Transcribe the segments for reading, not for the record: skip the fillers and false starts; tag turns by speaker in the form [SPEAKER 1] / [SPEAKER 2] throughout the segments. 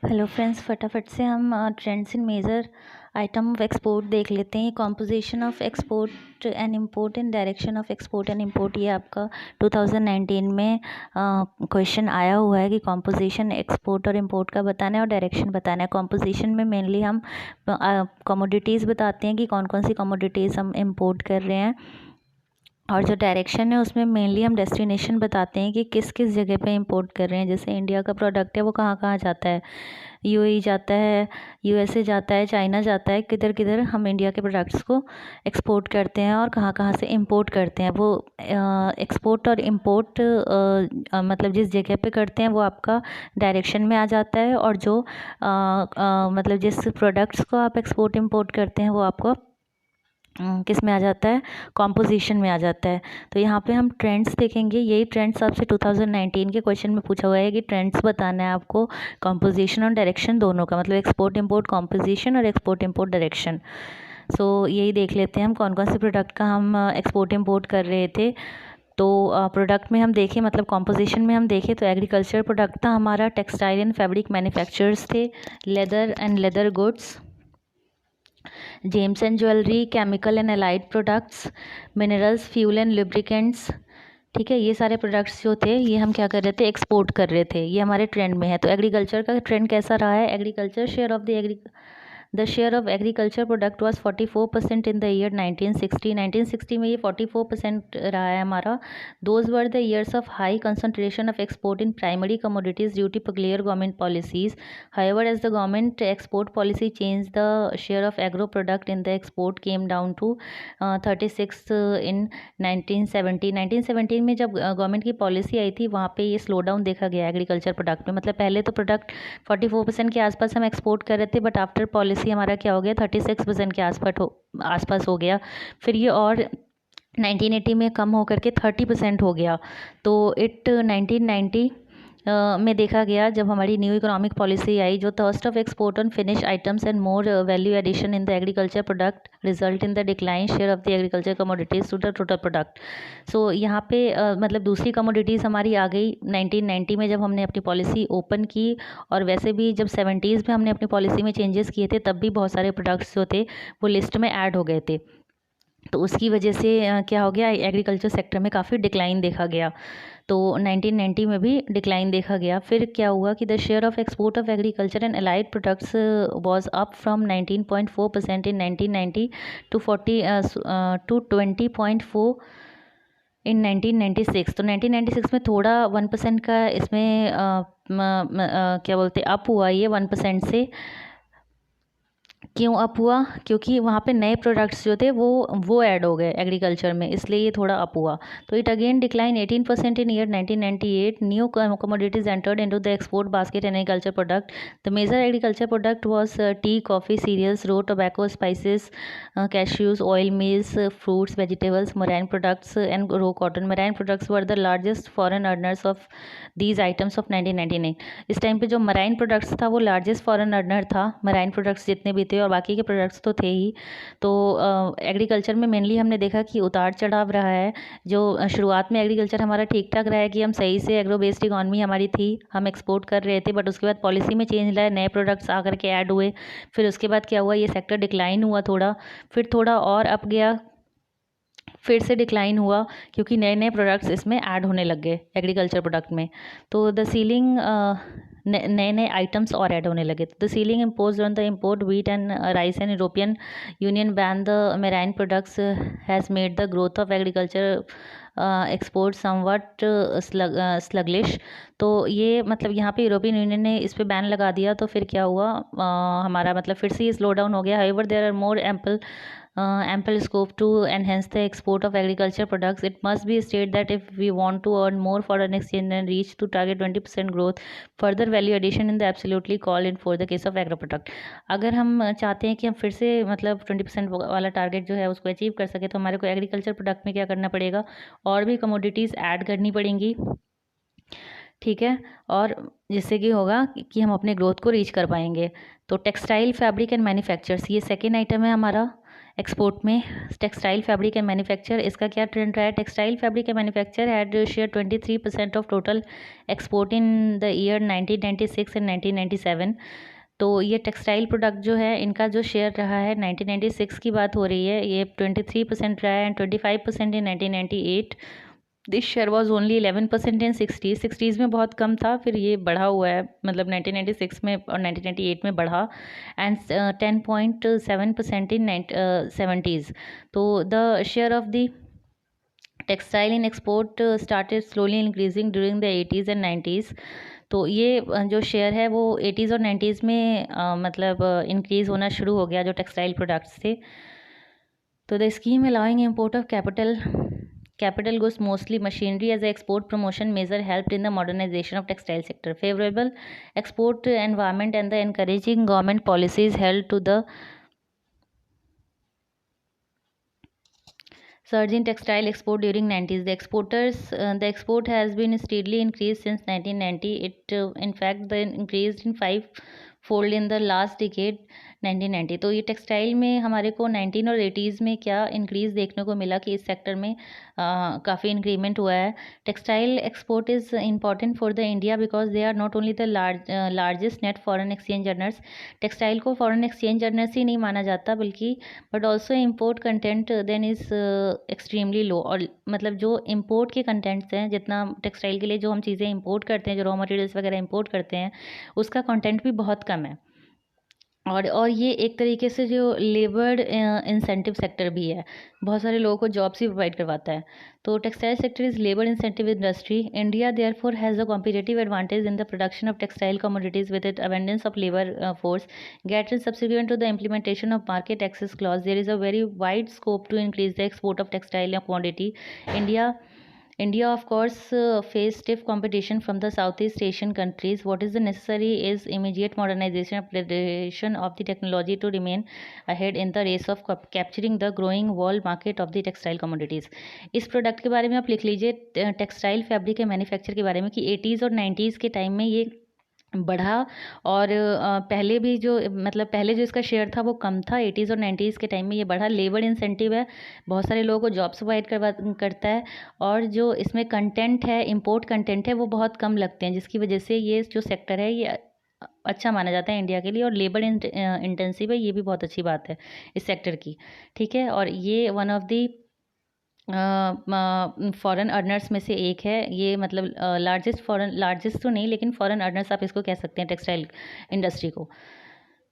[SPEAKER 1] Hello friends, फटाफट से हम trends in major item of export देख लेते हैं। Composition of export and import and direction of export and import, ये आपका 2019 में क्वेश्चन आया हुआ है कि कॉम्पोजिशन एक्सपोर्ट और इंपोर्ट का बताना है और डायरेक्शन बताना है। कॉम्पोजिशन में मेनली हम कमोडिटीज़ बताते हैं कि कौन कौन सी कमोडिटीज़ हम इंपोर्ट कर रहे हैं, और जो डायरेक्शन है उसमें मेनली हम डेस्टिनेशन बताते हैं कि किस किस जगह पे इंपोर्ट कर रहे हैं। जैसे इंडिया का प्रोडक्ट है वो कहाँ कहाँ जाता है, यूएई जाता है, यूएसए जाता है, चाइना जाता है, किधर किधर हम इंडिया के प्रोडक्ट्स को एक्सपोर्ट करते हैं और कहाँ कहाँ से इंपोर्ट करते हैं। वो एक्सपोर्ट और इंपोर्ट मतलब जिस जगह पे करते हैं वो आपका डायरेक्शन में आ जाता है, और जो मतलब जिस प्रोडक्ट्स को आप एक्सपोर्ट इंपोर्ट करते हैं वो आपको किस में आ जाता है, कॉम्पोजिशन में आ जाता है। तो यहाँ पे हम ट्रेंड्स देखेंगे। यही ट्रेंड्स आपसे 2019 के क्वेश्चन में पूछा हुआ है कि ट्रेंड्स बताना है आपको कॉम्पोजिशन और डायरेक्शन दोनों का, मतलब एक्सपोर्ट इंपोर्ट कॉम्पोजिशन और एक्सपोर्ट इंपोर्ट डायरेक्शन। सो यही देख लेते हैं हम कौन कौन से प्रोडक्ट का हम एक्सपोर्ट इंपोर्ट कर रहे थे। तो प्रोडक्ट में हम देखें, मतलब कॉम्पोजिशन में हम देखें तो एग्रीकल्चर प्रोडक्ट था हमारा, टेक्सटाइल एंड फैब्रिक मैन्युफैक्चरर्स थे, leather and leather goods, James and jewellery, chemical and allied products, minerals, fuel and lubricants. ठीक है, ये सारे प्रोडक्ट्स जो थे ये हम क्या कर रहे थे, एक्सपोर्ट कर रहे थे। ये हमारे ट्रेंड में है। तो एग्रीकल्चर का ट्रेंड कैसा रहा है, agriculture share of the share of agriculture product was 44% in the year 1960। 1960 में ये 44% रहा है हमारा। Those were the years of high concentration of export in primary commodities due to clear government policies. However as the government export policy change the share of agro product in the export came down to 36 in 1970। 1917 में जब government की policy आई थी वहाँ पे ये slow down देखा गया agriculture product में। मतलब पहले तो प्रोडक्ट 44% के आसपास हम एक्सपोर्ट कर रहे थे, बट आफ्टर पॉलिसी हमारा क्या हो गया, 36% के आसपास हो गया। फिर ये और 1980 में कम होकर के 30% हो गया। तो 1990 में देखा गया जब हमारी न्यू इकोनॉमिक पॉलिसी आई, जो thrust of export on finish items and more value addition in the agriculture product result in the decline share of the agriculture commodities to the total product. So यहाँ पे मतलब दूसरी commodities हमारी आ गई 1990 में जब हमने अपनी पॉलिसी ओपन की, और वैसे भी जब 70s में हमने अपनी पॉलिसी में चेंजेस किए थे तब भी बहुत सारे प्रोडक्ट्स जो थे वो लिस्ट में ऐड हो गए थे। तो उसकी वजह से क्या हो गया, एग्रीकल्चर सेक्टर में काफ़ी डिक्लाइन देखा गया। तो 1990 में भी डिक्लाइन देखा गया। फिर क्या हुआ कि the share of export of agriculture and allied products was up from 19.4% in 1990 to 20.4 in 1996। तो 1996 में थोड़ा 1% का इसमें क्या बोलते अप हुआ ये 1% से। क्यों अप हुआ, क्योंकि वहाँ पे नए प्रोडक्ट्स जो थे वो ऐड हो गए एग्रीकल्चर में, इसलिए ये थोड़ा अप हुआ। तो it again decline 18% in year 1998। New commodities entered into the export basket and agriculture product. The major agriculture product was tea, coffee, cereals, raw, tobacco, spices, cashews, oil meals, fruits, vegetables, marine products and raw cotton. Marine products were the largest foreign earners of these items of 1999। इस time पे जो marine products था वो largest foreign earner था। Marine products जितने भी थे और बाकी के प्रोडक्ट्स तो थे ही। तो एग्रीकल्चर में मेनली हमने देखा कि उतार चढ़ाव रहा है। जो शुरुआत में एग्रीकल्चर हमारा ठीक ठाक रहा है कि हम सही से एग्रो बेस्ड इकॉनमी हमारी थी, हम एक्सपोर्ट कर रहे थे, बट उसके बाद पॉलिसी में चेंज लाया, नए प्रोडक्ट्स आकर के ऐड हुए। फिर उसके बाद क्या हुआ, ये सेक्टर डिक्लाइन हुआ थोड़ा, फिर थोड़ा और अप गया, फिर से डिक्लाइन हुआ, क्योंकि नए नए प्रोडक्ट्स इसमें ऐड होने लग गए एग्रीकल्चर प्रोडक्ट में। तो द सीलिंग नए नए आइटम्स और ऐड होने लगे। The ceiling impose on the import wheat and rice and European Union ban the marine products has made the growth of agriculture export somewhat sluggish. तो ये मतलब यहाँ पे यूरोपियन यूनियन ने इस पर बैन लगा दिया, तो फिर क्या हुआ, हमारा मतलब फिर से ये स्लो डाउन हो गया। However there are more ample scope to enhance the export of agriculture products. It must be stated that if we want to earn more foreign exchange and reach to target 20% growth, further value addition in the absolutely call in for the case of agro product। अगर हम चाहते हैं कि हम फिर से मतलब 20% वाला टारगेट जो है उसको अचीव कर सके, तो हमारे को एग्रीकल्चर प्रोडक्ट में क्या करना पड़ेगा, और भी कमोडिटीज़ ऐड करनी पड़ेंगी। ठीक है, और जिससे कि होगा कि हम अपने ग्रोथ को रीच कर पाएंगे। तो टेक्सटाइल, फैब्रिक एंड मैन्युफैक्चर्स, ये सेकेंड आइटम है हमारा एक्सपोर्ट में टेक्सटाइल फैब्रिक एंड मैन्युफैक्चर, इसका क्या ट्रेंड रहा है? Textile fabric and manufacture had share 23% of total export in the year 1996 and 1997। तो ये टेक्सटाइल प्रोडक्ट जो है इनका जो शेयर रहा है 1996 की बात हो रही है, ये 23% रहा है and 25% in 1998। This share was only 11% in sixties में बहुत कम था, फिर ये बढ़ा हुआ है, मतलब 1996 में और 1998 में बढ़ा, एंड 10.7% इन 70s। तो the share of the textile in export started slowly increasing during the 80s and 90s। तो ये जो शेयर है वो 80s और 90s में मतलब इंक्रीज़ होना शुरू हो गया जो टेक्सटाइल प्रोडक्ट्स थे। तो the scheme allowing import of capital goods, mostly machinery, as a export promotion measure helped in the modernization of textile sector. Favorable export environment and the encouraging government policies held to the surge in textile export during 90s. The export has been steadily increased since 1990. It in fact the increased in 5-fold in the last decade 1990। तो ये textile में हमारे को 19 और 80s में क्या increase देखने को मिला कि इस सेक्टर में काफ़ी इंक्रीमेंट हुआ है। Textile export is important for the India because they are not only the largest net foreign exchange earners. Textile को फॉरेन एक्सचेंज अर्नर्स ही नहीं माना जाता बल्कि but also import content then is extremely low. और मतलब जो इम्पोर्ट के कंटेंट्स हैं, जितना टेक्सटाइल के लिए जो हम चीज़ें इंपोर्ट करते हैं, जो रॉ मटेरियल्स वगैरह इंपोर्ट करते हैं, उसका कंटेंट भी बहुत कम है। और ये एक तरीके से जो लेबर इंसेंटिव सेक्टर भी है, बहुत सारे लोगों को जॉब्स भी प्रोवाइड करवाता है। तो textile sector is labour incentive industry. India therefore has a competitive advantage in the production of textile commodities with it abundance of labour force get in subsequent to the implementation of market access clause there is a very wide scope to increase the export of textile commodity. India, of course, faced stiff competition from the Southeast Asian countries. What is the necessary is immediate modernization and upgradation of the technology to remain ahead in the race of capturing the growing world market of the textile commodities. इस product के बारे में आप लिख लीजिए textile fabric के manufacture के बारे में कि 80s और 90s के टाइम में ये बढ़ा। और पहले भी जो मतलब पहले जो इसका शेयर था वो कम था, 80s और 90s के टाइम में ये बढ़ा। लेबर इंसेंटिव है, बहुत सारे लोगों को जॉब्स प्रोवाइड करता है, और जो इसमें कंटेंट है, इंपोर्ट कंटेंट है, वो बहुत कम लगते हैं, जिसकी वजह से ये जो सेक्टर है ये अच्छा माना जाता है इंडिया के लिए। और लेबर इंटेंसिव है, ये भी बहुत अच्छी बात है इस सेक्टर की, ठीक है। और ये one of the foreign earners में से एक है ये, मतलब लार्जेस्ट तो नहीं लेकिन फॉरेन अर्नर्स आप इसको कह सकते हैं टेक्सटाइल इंडस्ट्री को।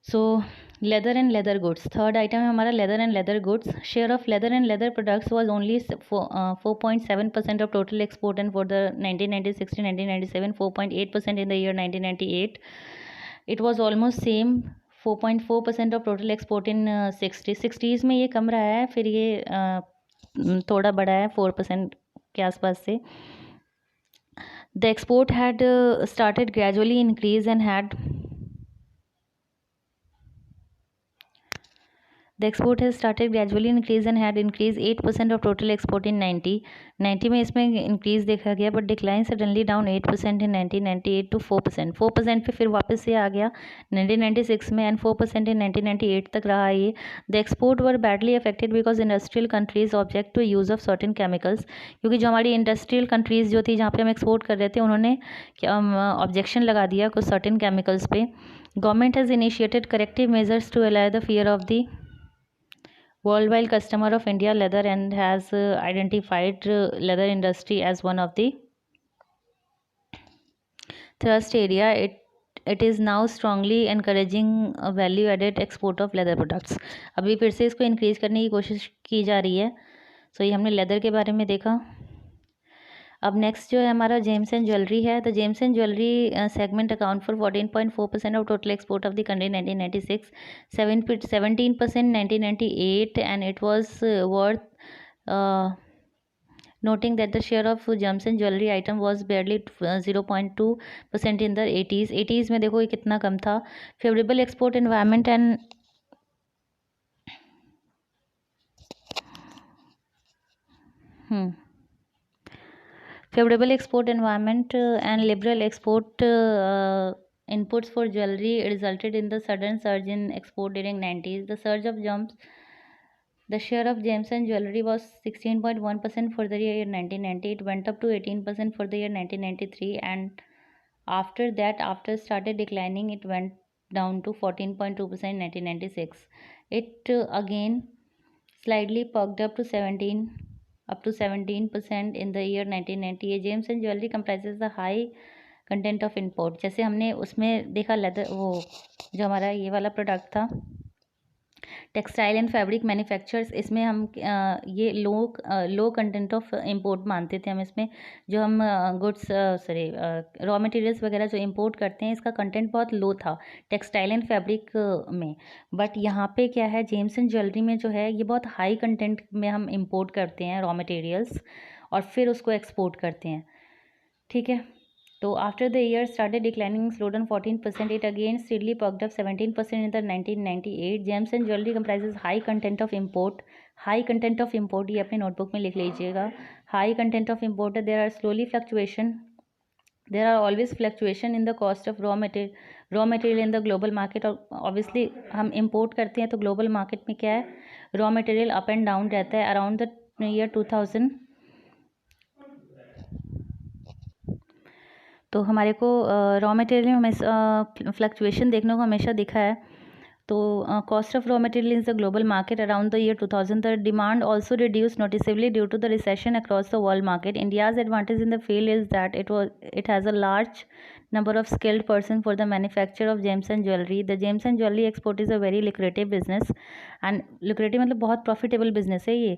[SPEAKER 1] So leather and leather goods, third item है हमारा leather and leather goods. Share of leather and leather products was only 4.7% of total export and for the 1996 to 1997 4.8% in the year 1998। It was almost same 4.4% of total export in 60s में ये कम रहा है, फिर ये थोड़ा बढ़ा है 4% के आसपास से। The export had started gradually increase and had The export has started gradually increase and had increased 8% of total export in 90 में इसमें इंक्रीज देखा गया, but decline suddenly down 8% in 1998 to 4% पे फिर वापस से आ गया 1996 में, एंड 4% इन 1998 तक रहा ये। The export were badly affected because industrial countries object to use of certain chemicals, क्योंकि जो हमारी इंडस्ट्रियल कंट्रीज जो थी जहाँ पे हम एक्सपोर्ट कर रहे थे उन्होंने ऑब्जेक्शन लगा दिया कुछ सर्टेन केमिकल्स पे। Government has initiated corrective measures to allow the fear of the worldwide customer of India leather and has identified leather industry as one of the thrust area. It is now strongly encouraging a value added export of leather products। अभी फिर से इसको increase करने की कोशिश की जा रही है। सो ये हमने लेदर के बारे में देखा। अब नेक्स्ट जो है हमारा जेम्स एंड ज्वेलरी है। तो James and jewellery segment account for 14.4% of total export of the country 1996, 17% 1998, and it was worth noting that the share of gems and jewelry item was barely 0.2% in the 80s में देखो ये कितना कम था। Favourable export environment and favorable export environment and liberal export inputs for jewelry resulted in the sudden surge in export during 90s. The surge of gems The share of gems and jewelry was 16.1% for the year 1990. It went up to 18% for the year 1993, and after that, after started declining, it went down to 14.2% in 1996. It again slightly perked up to 17% in the year 1998. Gems and jewelry comprises the high content of import. जैसे हमने उसमें देखा leather, वो जो हमारा ये वाला product था टेक्सटाइल एंड फैब्रिक मैन्युफैक्चरर्स, इसमें हम ये लो कंटेंट ऑफ इंपोर्ट मानते थे हम इसमें. जो हम गुड्स रॉ मटेरियल्स वगैरह जो इंपोर्ट करते हैं, इसका कंटेंट बहुत लो था टेक्सटाइल एंड फैब्रिक में. बट यहाँ पे क्या है, जेम्स एंड ज्वेलरी में जो है ये बहुत हाई कंटेंट में हम इंपोर्ट करते हैं रॉ मटेरियल्स और फिर उसको एक्सपोर्ट करते हैं. ठीक है. So after the year started declining, slowed down 14%, it again steadily perked up 17% in the 1998. Gems and jewelry comprises high content of import. High content of import, ये अपने नोटबुक में लिख लीजिएगा. High content of import, there are slowly fluctuation. There are always fluctuation in the cost of raw material in the global market. और obviously हम import करते हैं तो global market में क्या है, raw material up and down रहता है. Around the year 2000 तो हमारे को रॉ मटेरियल में हमें फ्लक्चुएशन देखने को हमेशा दिखा है. तो cost of raw material is the global market around the year 2000. The demand also reduce noticeably due to the recession across the world market. India's advantage in the field is that it has a large number of skilled person for the manufacture of gems and jewelry. The gems and jewelry export is a very lucrative business, and lucrative मतलब बहुत profitable business है ये.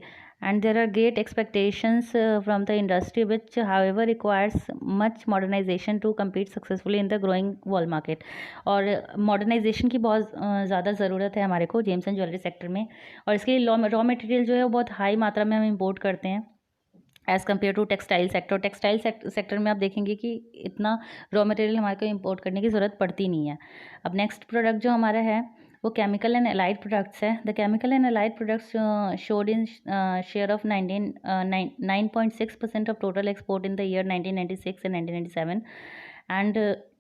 [SPEAKER 1] And there are great expectations from the industry, which however requires much modernization to compete successfully in the growing world market. और modernization की बहुत ज़्यादा ज़रूरत है हमारे को जेम्स एंड ज्वेलरी सेक्टर में. और इसके लिए रॉ मटेरियल जो है वो बहुत हाई मात्रा में हम इम्पोर्ट करते हैं as compare to textile sector. Textile sector में आप देखेंगे कि इतना रॉ मटेरियल हमारे को इंपोर्ट करने की ज़रूरत पड़ती नहीं है. अब नेक्स्ट प्रोडक्ट जो हमारा है वो केमिकल एंड एलाइड प्रोडक्ट्स है. The chemical and allied products showed in share of 9.6% of total export in the year 1996 and 1997 and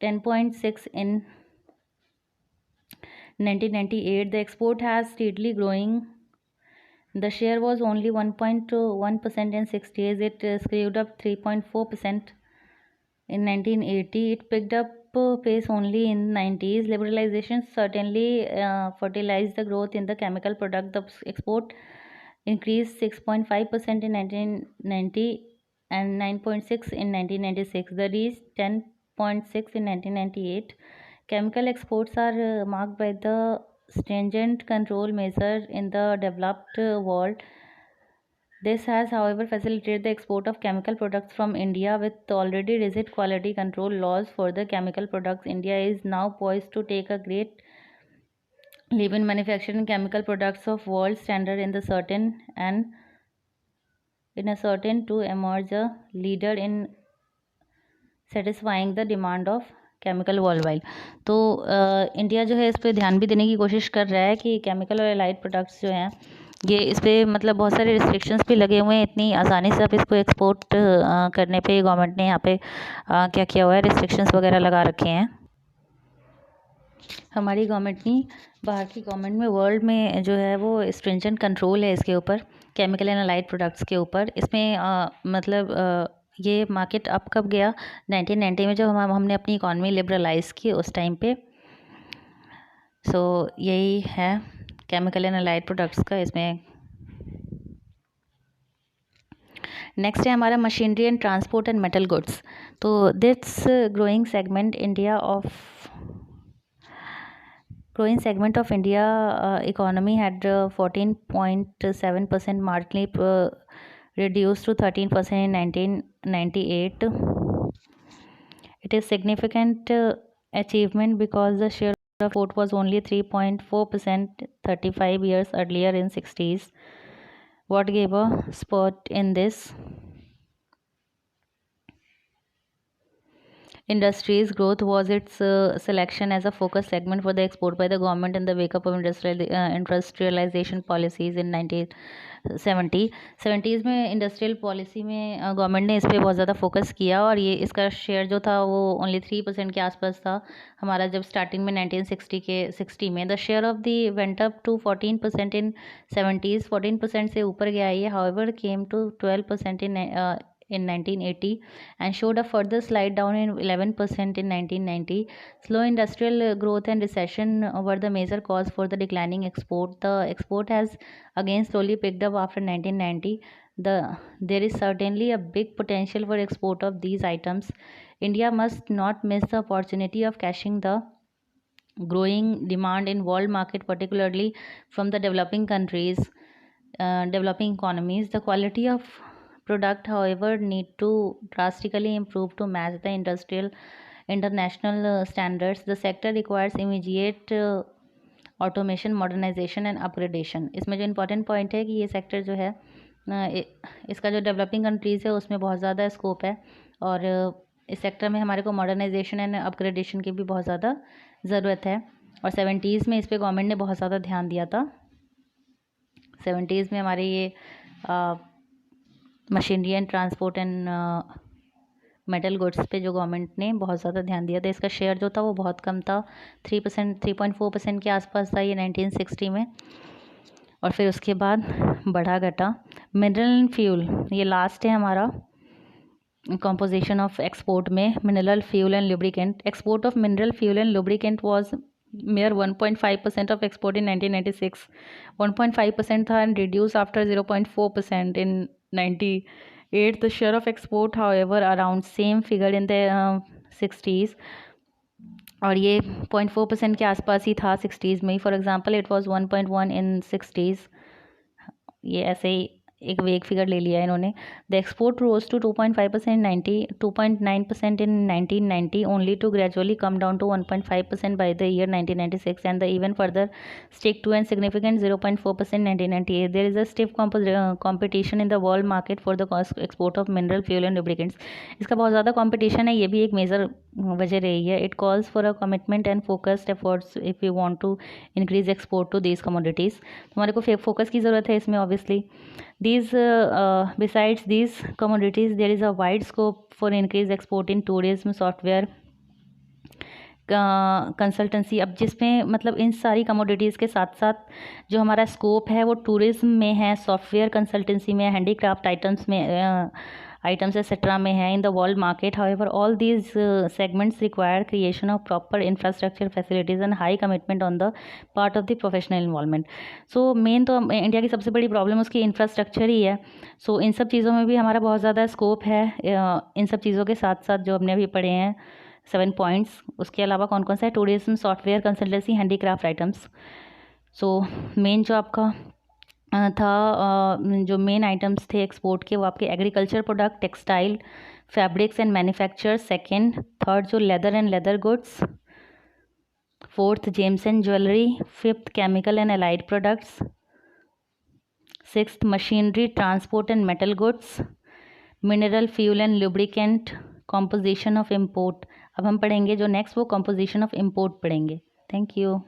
[SPEAKER 1] 10.6 in 1998. The export has steadily growing. The share was only 1.1% in 6 years. It screwed up 3.4% in 1980. It picked up pace only in 90s. Liberalization certainly fertilized the growth in the chemical product. The export increased 6.5% in 1990 and 9.6 in 1996. The reached 10.6 in 1998. Chemical exports are marked by the stringent control measures in the developed world. This has, however, facilitated the export of chemical products from India. With already rigid quality control laws for the chemical products, India is now poised to take a great leap in manufacturing chemical products of world standard in a certain to emerge a leader in satisfying the demand of chemical world wide. तो India जो है इस पर ध्यान भी देने की कोशिश कर रहा है कि केमिकल और एलाइड प्रोडक्ट्स जो हैं ये इस पर मतलब बहुत सारे रिस्ट्रिक्शंस भी लगे हुए हैं. इतनी आसानी से आप इसको एक्सपोर्ट करने पे गवर्नमेंट ने यहाँ पे क्या किया हुआ है, रिस्ट्रिक्शंस वगैरह लगा रखे हैं. हमारी गवर्नमेंट नहीं, बाहर की गवर्नमेंट में वर्ल्ड में जो है वो स्ट्रिंजेंट कंट्रोल है इसके ऊपर, केमिकल एंड एलाइड प्रोडक्ट्स के ऊपर. इसमें मतलब ये मार्केट अब कब गया, 1990 में जब हमने अपनी इकॉनमी लिबरलाइज की उस टाइम पे. सो यही है केमिकल एंड एलाइड प्रोडक्ट्स का. इसमें नेक्स्ट है हमारा machinery and transport and metal goods. तो this growing segment of India economy had 14.7%, marginally reduced to 13% in 1998. It is significant achievement because the share of export was only 3.4% 35 years earlier in 60s. What gave a spurt in this? Industries growth was its selection as a focus segment for the export by the government in the wake up of industrialization policies in 1970s में industrial policy में government ने इस पर बहुत ज़्यादा focus किया और ये इसका शेयर जो था वो ओनली 3% के आसपास था हमारा जब स्टार्टिंग में 1960 में the share of the went up to 14% in 70s 14% से ऊपर गया ये however came to 12% in 1980 and showed a further slide down in 11% in 1990. Slow industrial growth and recession were the major cause for the declining export. The export has again slowly picked up after 1990. There is certainly a big potential for export of these items. India must not miss the opportunity of cashing the growing demand in world market, particularly from the developing countries, developing economies. The quality of product however need to drastically improve to match the international standards. The sector requires immediate automation, modernization and upgradation. इसमें जो important point है कि ये sector जो है इसका जो developing countries है उसमें बहुत ज़्यादा स्कोप है और इस सेक्टर में हमारे को मॉडर्नाइजेशन एंड अपग्रेडेशन की भी बहुत ज़्यादा ज़रूरत है और 70s में इस पर गवर्नमेंट ने बहुत ज़्यादा ध्यान दिया था। 70s में हमारे ये machinery and transport and metal goods पे जो गवर्नमेंट ने बहुत ज़्यादा ध्यान दिया था। इसका शेयर जो था वो बहुत कम था, 3.4% के आसपास था ये 1960 में और फिर उसके बाद बढ़ा घटा। मिनरल एंड फ्यूल ये लास्ट है हमारा composition of export में mineral fuel and lubricant. Export of mineral fuel and lubricant was mere 1.5% of export in 1996. 1.5% था and reduced after 0.4% in 98. The share of export however around same figure in the 60s और ये 0.4% के आसपास ही था 60s में। For example it was 1.1 in 60s। ये ऐसे ही एक फिगर ले लिया इन्होंने। The export rose to 2.9% in 1990 only to gradually come down to 1.5% by the year 1996 and the even further stick to and significant 0.4% 1998। There is a stiff competition in the world market for the export of mineral fuel and lubricants. इसका बहुत ज़्यादा competition है, ये भी एक major वजह रही है। It calls for a commitment and focused efforts if you want to increase export to these commodities. हमारे को फोकस की ज़रूरत है इसमें obviously. Besides these commodities, there is a wide scope for increased export in tourism, software, consultancy. अब जिसमें मतलब इन सारी कमोडिटीज़ के साथ साथ जो हमारा स्कोप है वो टूरिज्म में है, सॉफ्टवेयर कंसल्टेंसी में, हैंडीक्राफ्ट आइटम्स एक्सेट्रा में है इन the world market. However all these segments require creation of proper infrastructure facilities and high commitment on the part of the professional involvement. So main तो India की सबसे बड़ी problem उसकी infrastructure ही है। सो इन सब चीज़ों में भी हमारा बहुत ज़्यादा स्कोप है। इन सब चीज़ों के साथ साथ जो हमने अभी पढ़े हैं 7 पॉइंट्स, उसके अलावा कौन कौन सा है? Tourism, software, consultancy, handicraft items. So main जो आपका था जो मेन आइटम्स थे एक्सपोर्ट के वो आपके agriculture product, textile, fabrics and manufacture, second. Third जो leather and leather goods, fourth gems and jewellery, fifth chemical and allied products, sixth machinery, transport and metal goods, mineral fuel and lubricant, composition of import. अब हम पढ़ेंगे जो next वो composition of import पढ़ेंगे। Thank you.